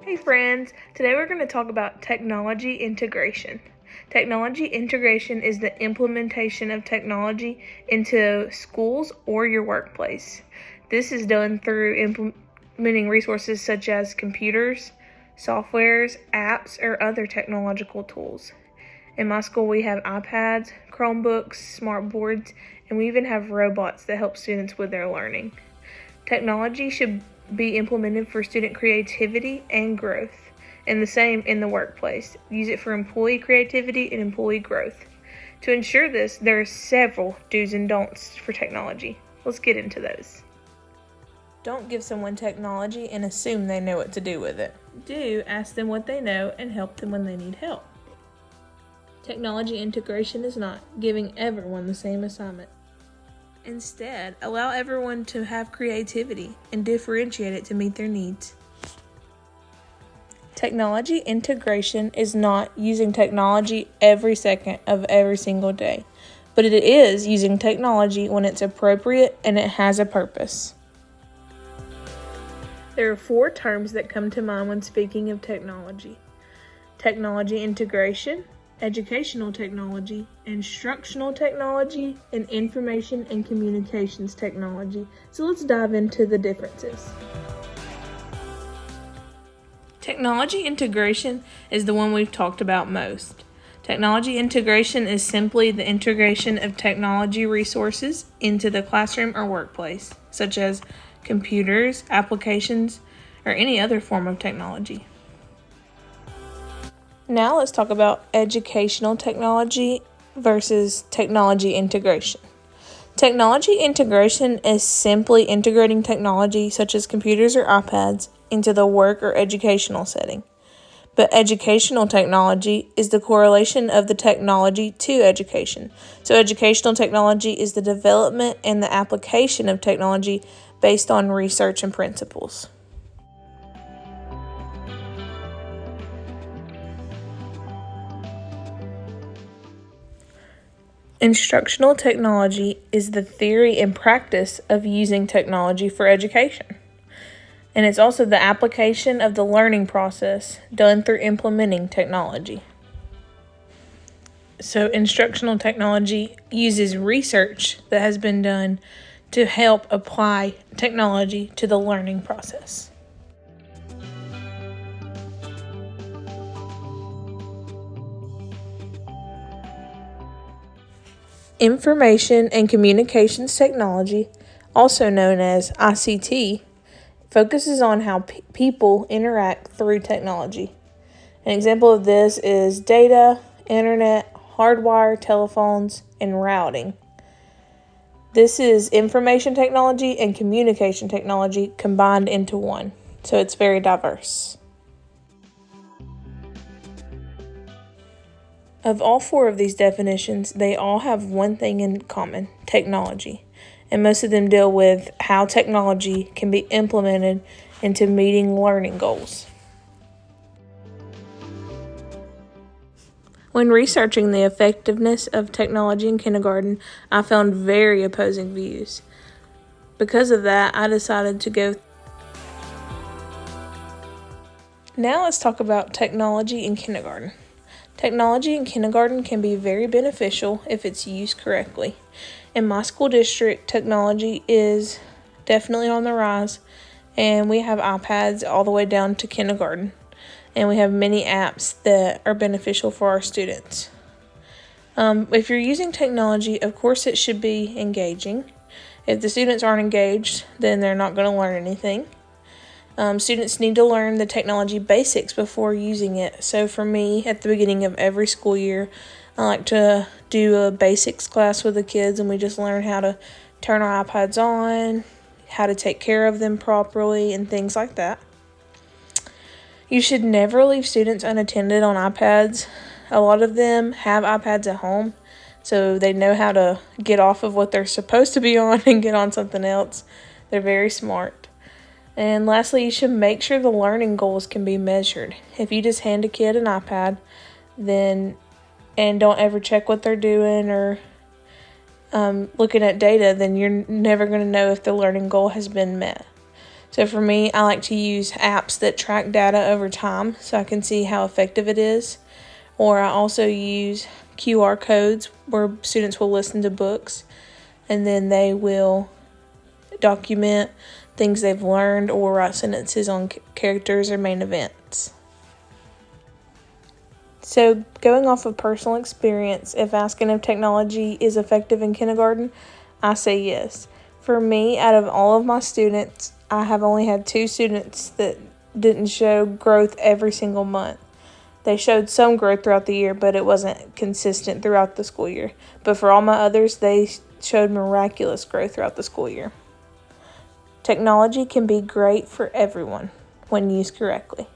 Hey friends, today we're going to talk about technology integration. Technology integration is the implementation of technology into schools or your workplace. This is done through implementing resources such as computers, softwares, apps, or other technological tools. In my school, we have iPads, Chromebooks, smart boards, and we even have robots that help students with their learning. Technology should be implemented for student creativity and growth, and the same in the workplace. Use it for employee creativity and employee growth. To ensure this, there are several do's and don'ts for technology. Let's get into those. Don't give someone technology and assume they know what to do with it. Do ask them what they know and help them when they need help. Technology integration is not giving everyone the same assignment. Instead, allow everyone to have creativity and differentiate it to meet their needs. Technology integration is not using technology every second of every single day, but it is using technology when it's appropriate and it has a purpose. There are 4 terms that come to mind when speaking of technology: technology integration, educational technology, instructional technology, and information and communications technology. So let's dive into the differences. Technology integration is the one we've talked about most. Technology integration is simply the integration of technology resources into the classroom or workplace, such as computers, applications, or any other form of technology. Now let's talk about educational technology versus technology integration. Technology integration is simply integrating technology such as computers or iPads into the work or educational setting. But educational technology is the correlation of the technology to education. So educational technology is the development and the application of technology based on research and principles. Instructional technology is the theory and practice of using technology for education. And it's also the application of the learning process done through implementing technology. So instructional technology uses research that has been done to help apply technology to the learning process. Information and communications technology, also known as ICT, focuses on how people interact through technology. An example of this is data, internet, hardwire, telephones, and routing. This is information technology and communication technology combined into one, so it's very diverse. Of all 4 of these definitions, they all have one thing in common: technology. And most of them deal with how technology can be implemented into meeting learning goals. When researching the effectiveness of technology in kindergarten, I found very opposing views. Because of that, I decided to go. Now let's talk about technology in kindergarten. Technology in kindergarten can be very beneficial if it's used correctly. In my school district, technology is definitely on the rise, and we have iPads all the way down to kindergarten, and we have many apps that are beneficial for our students. If you're using technology, of course it should be engaging. If the students aren't engaged, then they're not going to learn anything. Students need to learn the technology basics before using it. So for me, at the beginning of every school year, I like to do a basics class with the kids, and we just learn how to turn our iPads on, how to take care of them properly, and things like that. You should never leave students unattended on iPads. A lot of them have iPads at home, so they know how to get off of what they're supposed to be on and get on something else. They're very smart. And lastly, you should make sure the learning goals can be measured. If you just hand a kid an iPad and don't ever check what they're doing or looking at data, then you're never going to know if the learning goal has been met. So for me, I like to use apps that track data over time so I can see how effective it is. Or I also use QR codes where students will listen to books and then they will document things they've learned or write sentences on characters or main events. So, going off of personal experience, if asking if technology is effective in kindergarten, I say yes. For me, out of all of my students, I have only had 2 students that didn't show growth every single month. They showed some growth throughout the year, but it wasn't consistent throughout the school year. But for all my others, they showed miraculous growth throughout the school year. Technology can be great for everyone when used correctly.